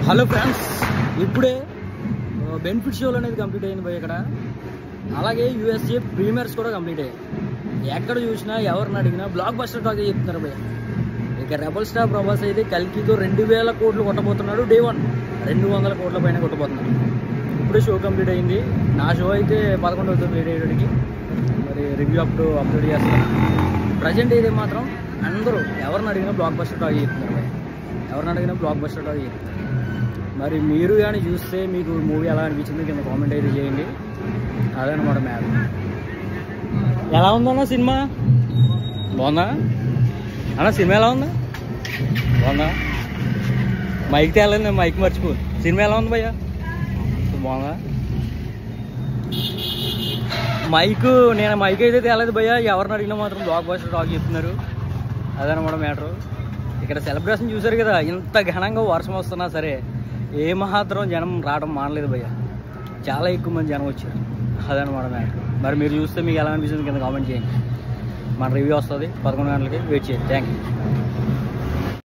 Hello friends, ఇప్పుడే benefit షోలు అనేది కంప్లీట్ అయింది భయ్ ఇక్కడ. అలాగే యూఎస్ఏ ప్రీమియర్స్ కూడా కంప్లీట్ అయ్యాయి. ఎక్కడ చూసినా ఎవరిని అడిగినా బ్లాక్ బస్టర్ టాక్ చెప్తున్నారు భయ్. ఇక రెబల్ స్టార్ ప్రభాస్ అయితే కల్కితో 2000 కోట్లు కొట్టబోతున్నాడు. డే 1 200 కోట్ల పైన కొట్టబోతున్నాడు. ఇప్పుడే షో కంప్లీట్ అయింది. నా షో అయితే 11 అవుతుంది రేడియోకి. మరి రివ్యూ అప్లోడ్ చేస్తాను. ప్రజెంట్ అయితే మాత్రం అందరూ ఎవరిని అడిగినా బ్లాక్ బస్టర్ టాక్ చెప్తున్నారు భయ్. ఎవరిని అడిగినా బ్లాక్ బస్టర్ టాక్ చెప్తున్నారు. మరి మీరు కానీ చూస్తే మీకు మూవీ ఎలా అనిపించింది కింద కామెంట్ అయితే చేయండి. అదనమాట మ్యాటర్. ఎలా ఉందన్న సినిమా? బాగుందా అన్న? సినిమా ఎలా ఉందా? బాగుందా? మైక్ తేలేదు, నేను మైక్ మర్చిపో. సినిమా ఎలా ఉంది భయ్యా? బాగుందా? నేను మైక్ అయితే తేలేదు భయ్యా. ఎవరిని అడిగినా మాత్రం బ్లాక్ బస్టర్ టాక్ చెప్తున్నారు. అదనమాట మ్యాటరు. ఇక్కడ సెలబ్రేషన్ చూసారు కదా, ఇంత ఘనంగా వర్షం వస్తున్నా సరే ఏమాత్రం జనం రావడం మానలేదు భయ్య. చాలా ఎక్కువ మంది జనం వచ్చారు. అదనమాట మ్యాటర్. మరి మీరు చూస్తే మీకు ఎలా అనిపిస్తుంది కింద కామెంట్ చేయండి. మన రివ్యూ వస్తుంది 11 గంటలకి. వెయిట్ చేయండి. Thank you.